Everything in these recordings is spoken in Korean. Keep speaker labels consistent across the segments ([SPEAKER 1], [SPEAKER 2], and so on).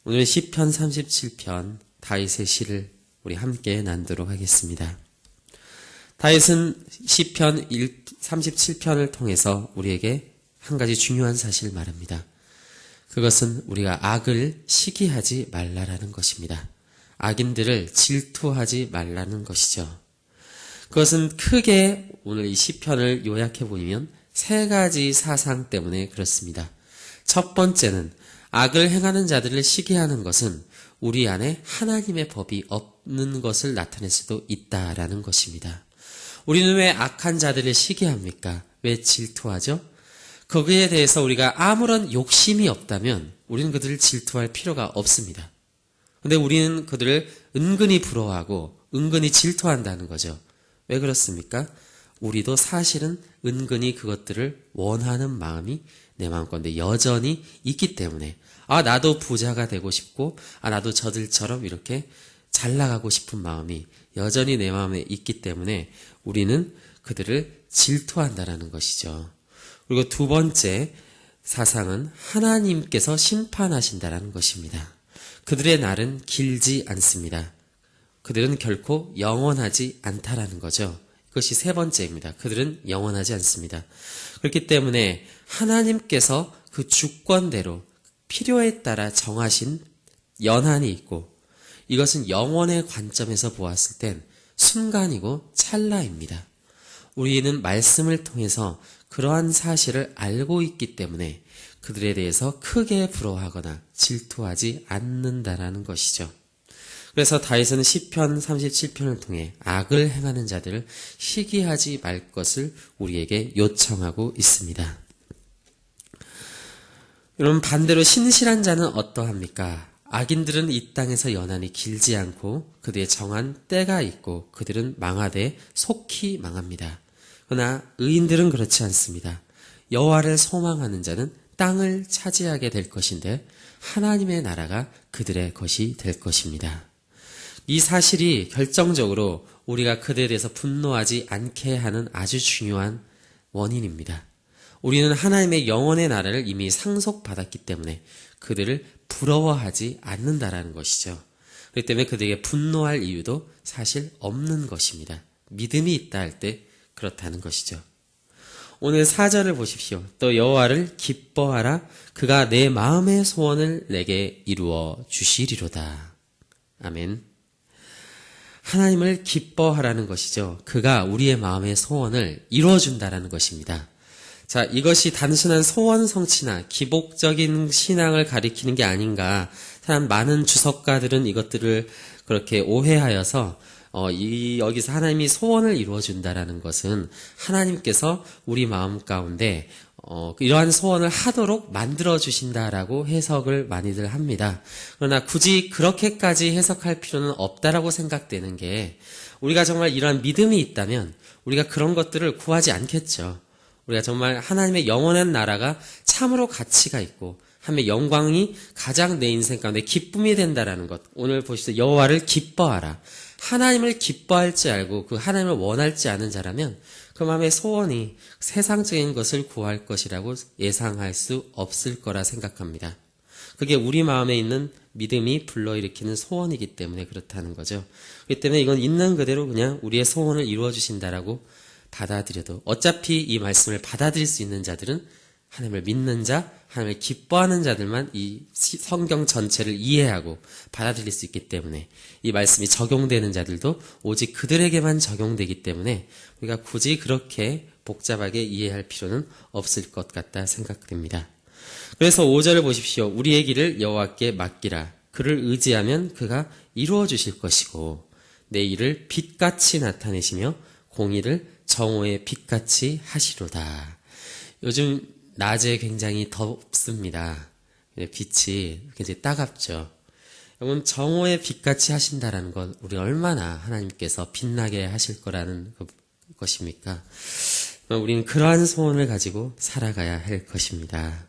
[SPEAKER 1] 오늘 시편 37편 다윗의 시를 우리 함께 나누도록 하겠습니다. 다윗은 시편 37편을 통해서 우리에게 한 가지 중요한 사실을 말합니다. 그것은 우리가 악을 시기하지 말라라는 것입니다. 악인들을 질투하지 말라는 것이죠. 그것은 크게 오늘 이 시편을 요약해 보면 세 가지 사상 때문에 그렇습니다. 첫 번째는 악을 행하는 자들을 시기하는 것은 우리 안에 하나님의 법이 없는 것을 나타낼 수도 있다라는 것입니다. 우리는 왜 악한 자들을 시기합니까? 왜 질투하죠? 거기에 대해서 우리가 아무런 욕심이 없다면 우리는 그들을 질투할 필요가 없습니다. 근데 우리는 그들을 은근히 부러워하고 은근히 질투한다는 거죠. 왜 그렇습니까? 우리도 사실은 은근히 그것들을 원하는 마음이 내 마음건데 여전히 있기 때문에 나도 부자가 되고 싶고 나도 저들처럼 이렇게 잘 나가고 싶은 마음이 여전히 내 마음에 있기 때문에 우리는 그들을 질투한다라는 것이죠. 그리고 두 번째 사상은 하나님께서 심판하신다라는 것입니다. 그들의 날은 길지 않습니다. 그들은 결코 영원하지 않다라는 거죠. 그것이 세 번째입니다. 그들은 영원하지 않습니다. 그렇기 때문에 하나님께서 그 주권대로 필요에 따라 정하신 연한이 있고 이것은 영원의 관점에서 보았을 땐 순간이고 찰나입니다. 우리는 말씀을 통해서 그러한 사실을 알고 있기 때문에 그들에 대해서 크게 부러워하거나 질투하지 않는다라는 것이죠. 그래서 다윗은 시편 37편을 통해 악을 행하는 자들을 시기하지 말 것을 우리에게 요청하고 있습니다. 여러분, 반대로 신실한 자는 어떠합니까? 악인들은 이 땅에서 연한이 길지 않고 그들의 정한 때가 있고 그들은 망하되 속히 망합니다. 그러나 의인들은 그렇지 않습니다. 여호와를 소망하는 자는 땅을 차지하게 될 것인데 하나님의 나라가 그들의 것이 될 것입니다. 이 사실이 결정적으로 우리가 그들에 대해서 분노하지 않게 하는 아주 중요한 원인입니다. 우리는 하나님의 영원의 나라를 이미 상속받았기 때문에 그들을 부러워하지 않는다라는 것이죠. 그렇기 때문에 그들에게 분노할 이유도 사실 없는 것입니다. 믿음이 있다 할 때 그렇다는 것이죠. 오늘 4절을 보십시오. 또 여호와를 기뻐하라. 그가 내 마음의 소원을 내게 이루어 주시리로다. 아멘. 하나님을 기뻐하라는 것이죠. 그가 우리의 마음의 소원을 이루어준다라는 것입니다. 자, 이것이 단순한 소원 성취나 기복적인 신앙을 가리키는 게 아닌가. 많은 주석가들은 이것들을 그렇게 오해하여서 여기서 하나님이 소원을 이루어준다라는 것은 하나님께서 우리 마음 가운데 이러한 소원을 하도록 만들어주신다라고 해석을 많이들 합니다. 그러나 굳이 그렇게까지 해석할 필요는 없다라고 생각되는 게 우리가 정말 이러한 믿음이 있다면 우리가 그런 것들을 구하지 않겠죠. 우리가 정말 하나님의 영원한 나라가 참으로 가치가 있고 하나님의 영광이 가장 내 인생 가운데 기쁨이 된다라는 것. 오늘 보시죠. 여호와를 기뻐하라. 하나님을 기뻐할 줄 알고 그 하나님을 원할지 않은 자라면 그 마음의 소원이 세상적인 것을 구할 것이라고 예상할 수 없을 거라 생각합니다. 그게 우리 마음에 있는 믿음이 불러일으키는 소원이기 때문에 그렇다는 거죠. 그렇기 때문에 이건 있는 그대로 그냥 우리의 소원을 이루어 주신다라고 받아들여도 어차피 이 말씀을 받아들일 수 있는 자들은 하나님을 믿는 자, 하나님을 기뻐하는 자들만 이 성경 전체를 이해하고 받아들일 수 있기 때문에 이 말씀이 적용되는 자들도 오직 그들에게만 적용되기 때문에 우리가 굳이 그렇게 복잡하게 이해할 필요는 없을 것 같다 생각됩니다. 그래서 5절을 보십시오. 우리의 길을 여호와께 맡기라. 그를 의지하면 그가 이루어 주실 것이고 내 일을 빛같이 나타내시며 공의를 정오의 빛같이 하시로다. 요즘 낮에 굉장히 덥습니다. 빛이 굉장히 따갑죠. 여러분, 정오의 빛같이 하신다라는 건 우리 얼마나 하나님께서 빛나게 하실 거라는 것입니까? 우리는 그러한 소원을 가지고 살아가야 할 것입니다.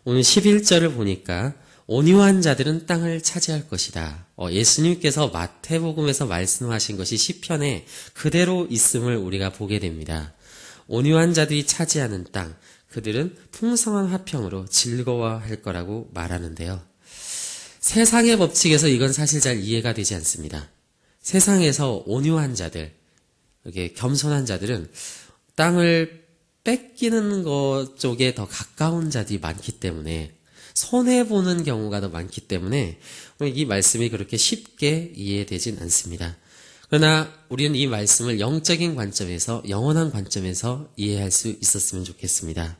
[SPEAKER 1] 오늘 11절을 보니까 온유한 자들은 땅을 차지할 것이다. 예수님께서 마태복음에서 말씀하신 것이 시편에 그대로 있음을 우리가 보게 됩니다. 온유한 자들이 차지하는 땅, 그들은 풍성한 화평으로 즐거워할 거라고 말하는데요. 세상의 법칙에서 이건 사실 잘 이해가 되지 않습니다. 세상에서 온유한 자들, 이렇게 겸손한 자들은 땅을 뺏기는 것 쪽에 더 가까운 자들이 많기 때문에 손해보는 경우가 더 많기 때문에 이 말씀이 그렇게 쉽게 이해되진 않습니다. 그러나 우리는 이 말씀을 영적인 관점에서, 영원한 관점에서 이해할 수 있었으면 좋겠습니다.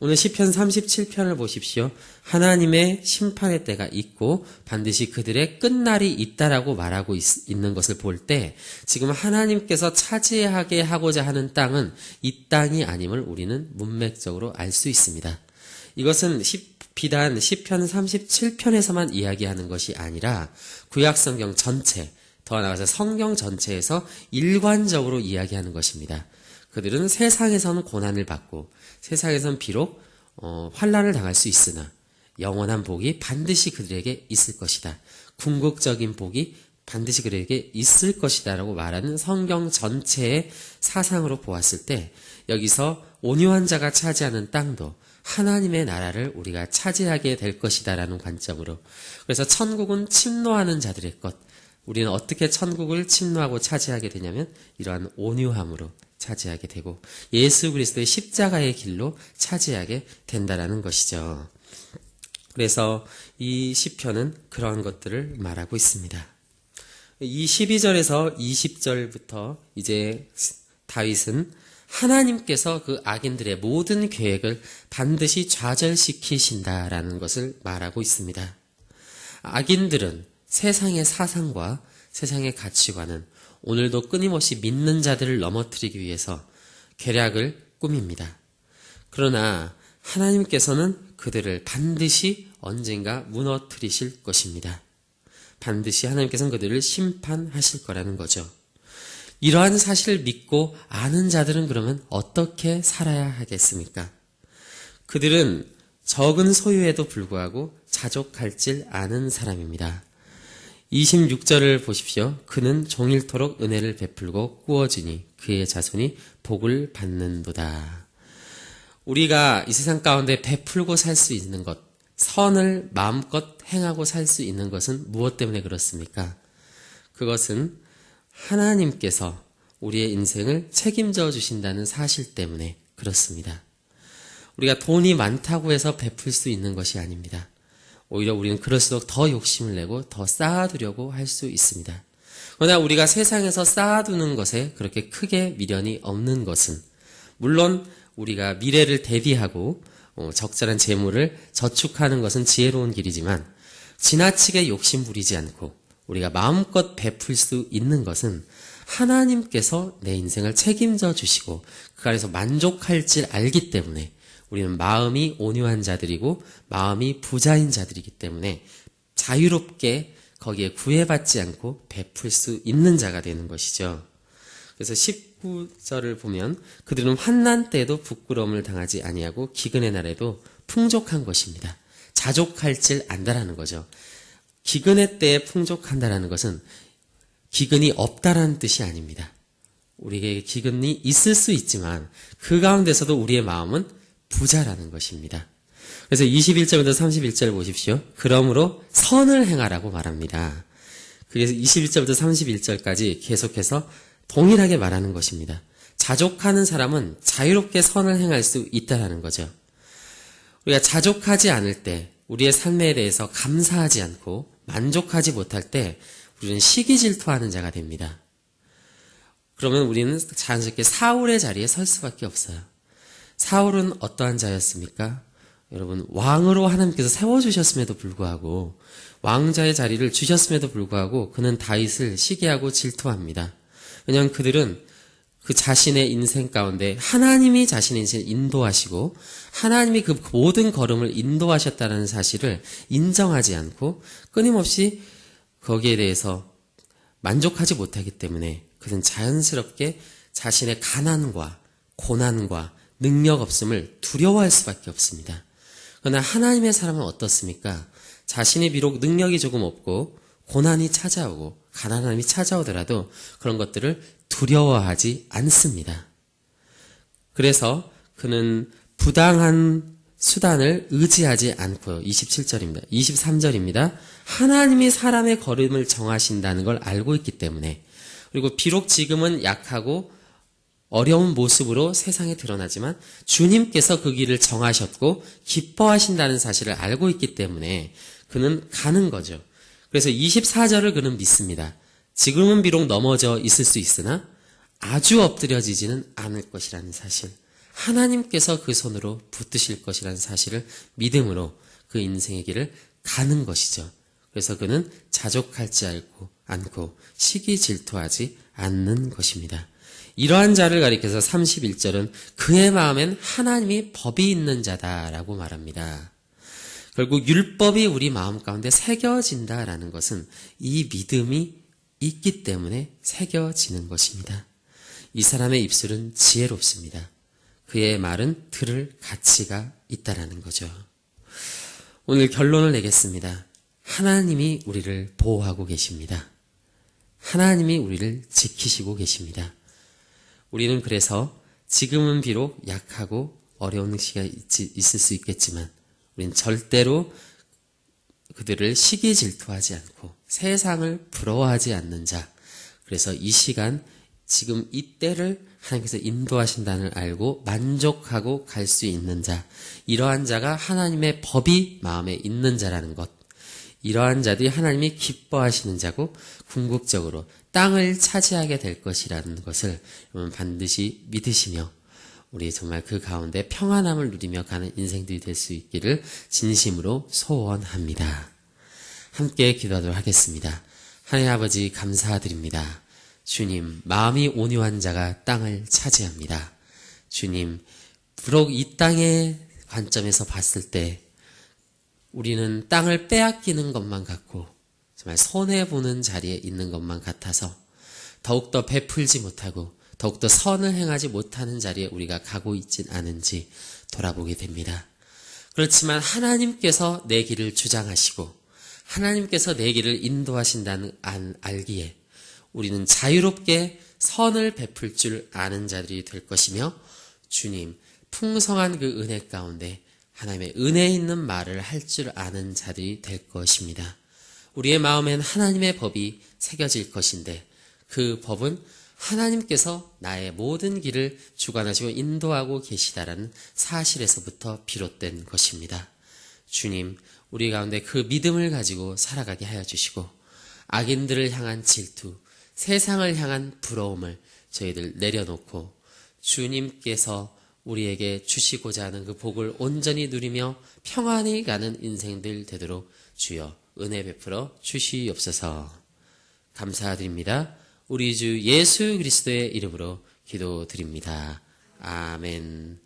[SPEAKER 1] 오늘 시편 37편을 보십시오. 하나님의 심판의 때가 있고 반드시 그들의 끝날이 있다라고 말하고 있는 것을 볼 때 지금 하나님께서 차지하게 하고자 하는 땅은 이 땅이 아님을 우리는 문맥적으로 알 수 있습니다. 이것은 비단 시편 37편에서만 이야기하는 것이 아니라 구약성경 전체, 더 나아가서 성경 전체에서 일관적으로 이야기하는 것입니다. 그들은 세상에서는 고난을 받고 세상에선 비록 환난을 당할 수 있으나 영원한 복이 반드시 그들에게 있을 것이다. 궁극적인 복이 반드시 그들에게 있을 것이다 라고 말하는 성경 전체의 사상으로 보았을 때 여기서 온유한 자가 차지하는 땅도 하나님의 나라를 우리가 차지하게 될 것이다 라는 관점으로, 그래서 천국은 침노하는 자들의 것, 우리는 어떻게 천국을 침노하고 차지하게 되냐면 이러한 온유함으로 차지하게 되고 예수 그리스도의 십자가의 길로 차지하게 된다라는 것이죠. 그래서 이 시편은 그러한 것들을 말하고 있습니다. 이 12절에서 20절부터 이제 다윗은 하나님께서 그 악인들의 모든 계획을 반드시 좌절시키신다라는 것을 말하고 있습니다. 악인들은 세상의 사상과 세상의 가치관은 오늘도 끊임없이 믿는 자들을 넘어뜨리기 위해서 계략을 꾸밉니다. 그러나 하나님께서는 그들을 반드시 언젠가 무너뜨리실 것입니다. 반드시 하나님께서는 그들을 심판하실 거라는 거죠. 이러한 사실을 믿고 아는 자들은 그러면 어떻게 살아야 하겠습니까? 그들은 적은 소유에도 불구하고 자족할 줄 아는 사람입니다. 26절을 보십시오. 그는 종일토록 은혜를 베풀고 꾸어주니 그의 자손이 복을 받는도다. 우리가 이 세상 가운데 베풀고 살 수 있는 것, 선을 마음껏 행하고 살 수 있는 것은 무엇 때문에 그렇습니까? 그것은 하나님께서 우리의 인생을 책임져 주신다는 사실 때문에 그렇습니다. 우리가 돈이 많다고 해서 베풀 수 있는 것이 아닙니다. 오히려 우리는 그럴수록 더 욕심을 내고 더 쌓아두려고 할 수 있습니다. 그러나 우리가 세상에서 쌓아두는 것에 그렇게 크게 미련이 없는 것은 물론 우리가 미래를 대비하고 적절한 재물을 저축하는 것은 지혜로운 길이지만 지나치게 욕심 부리지 않고 우리가 마음껏 베풀 수 있는 것은 하나님께서 내 인생을 책임져 주시고 그 안에서 만족할 줄 알기 때문에 우리는 마음이 온유한 자들이고 마음이 부자인 자들이기 때문에 자유롭게 거기에 구애받지 않고 베풀 수 있는 자가 되는 것이죠. 그래서 19절을 보면 그들은 환난 때에도 부끄러움을 당하지 아니하고 기근의 날에도 풍족한 것입니다. 자족할 줄 안다라는 거죠. 기근의 때에 풍족한다라는 것은 기근이 없다라는 뜻이 아닙니다. 우리에게 기근이 있을 수 있지만 그 가운데서도 우리의 마음은 부자라는 것입니다. 그래서 21절부터 31절 보십시오. 그러므로 선을 행하라고 말합니다. 그래서 21절부터 31절까지 계속해서 동일하게 말하는 것입니다. 자족하는 사람은 자유롭게 선을 행할 수 있다는 거죠. 우리가 자족하지 않을 때 우리의 삶에 대해서 감사하지 않고 만족하지 못할 때 우리는 시기질투하는 자가 됩니다. 그러면 우리는 자연스럽게 사울의 자리에 설 수밖에 없어요. 사울은 어떠한 자였습니까? 여러분, 왕으로 하나님께서 세워주셨음에도 불구하고 왕자의 자리를 주셨음에도 불구하고 그는 다윗을 시기하고 질투합니다. 왜냐하면 그들은 그 자신의 인생 가운데 하나님이 자신의 인생을 인도하시고 하나님이 그 모든 걸음을 인도하셨다는 사실을 인정하지 않고 끊임없이 거기에 대해서 만족하지 못하기 때문에 그는 자연스럽게 자신의 가난과 고난과 능력 없음을 두려워할 수밖에 없습니다. 그러나 하나님의 사람은 어떻습니까? 자신이 비록 능력이 조금 없고 고난이 찾아오고 가난함이 찾아오더라도 그런 것들을 두려워하지 않습니다. 그래서 그는 부당한 수단을 의지하지 않고요. 27절입니다. 23절입니다. 하나님이 사람의 걸음을 정하신다는 걸 알고 있기 때문에, 그리고 비록 지금은 약하고 어려운 모습으로 세상에 드러나지만 주님께서 그 길을 정하셨고 기뻐하신다는 사실을 알고 있기 때문에 그는 가는 거죠. 그래서 24절을 그는 믿습니다. 지금은 비록 넘어져 있을 수 있으나 아주 엎드려지지는 않을 것이라는 사실, 하나님께서 그 손으로 붙드실 것이라는 사실을 믿음으로 그 인생의 길을 가는 것이죠. 그래서 그는 자족하지 않고 시기 질투하지 않는 것입니다. 이러한 자를 가리켜서 31절은 그의 마음엔 하나님이 법이 있는 자다라고 말합니다. 결국 율법이 우리 마음 가운데 새겨진다라는 것은 이 믿음이 있기 때문에 새겨지는 것입니다. 이 사람의 입술은 지혜롭습니다. 그의 말은 들을 가치가 있다라는 거죠. 오늘 결론을 내겠습니다. 하나님이 우리를 보호하고 계십니다. 하나님이 우리를 지키시고 계십니다. 우리는 그래서 지금은 비록 약하고 어려운 시기가 있을 수 있겠지만 우리는 절대로 그들을 시기 질투하지 않고 세상을 부러워하지 않는 자, 그래서 이 시간 지금 이 때를 하나님께서 인도하신다는 알고 만족하고 갈 수 있는 자, 이러한 자가 하나님의 법이 마음에 있는 자라는 것, 이러한 자들이 하나님이 기뻐하시는 자고 궁극적으로 땅을 차지하게 될 것이라는 것을 여러분 반드시 믿으시며 우리 정말 그 가운데 평안함을 누리며 가는 인생들이 될 수 있기를 진심으로 소원합니다. 함께 기도하도록 하겠습니다. 하나님 아버지 감사드립니다. 주님, 마음이 온유한 자가 땅을 차지합니다. 주님, 비록 이 땅의 관점에서 봤을 때 우리는 땅을 빼앗기는 것만 같고 정말 손해보는 자리에 있는 것만 같아서 더욱더 베풀지 못하고 더욱더 선을 행하지 못하는 자리에 우리가 가고 있진 않은지 돌아보게 됩니다. 그렇지만 하나님께서 내 길을 주장하시고 하나님께서 내 길을 인도하신다는 알기에 우리는 자유롭게 선을 베풀 줄 아는 자들이 될 것이며 주님, 풍성한 그 은혜 가운데 하나님의 은혜 있는 말을 할 줄 아는 자들이 될 것입니다. 우리의 마음엔 하나님의 법이 새겨질 것인데 그 법은 하나님께서 나의 모든 길을 주관하시고 인도하고 계시다라는 사실에서부터 비롯된 것입니다. 주님, 우리 가운데 그 믿음을 가지고 살아가게 하여 주시고 악인들을 향한 질투, 세상을 향한 부러움을 저희들 내려놓고 주님께서 우리에게 주시고자 하는 그 복을 온전히 누리며 평안히 가는 인생들 되도록 주여 은혜 베풀어 주시옵소서. 감사드립니다. 우리 주 예수 그리스도의 이름으로 기도드립니다. 아멘.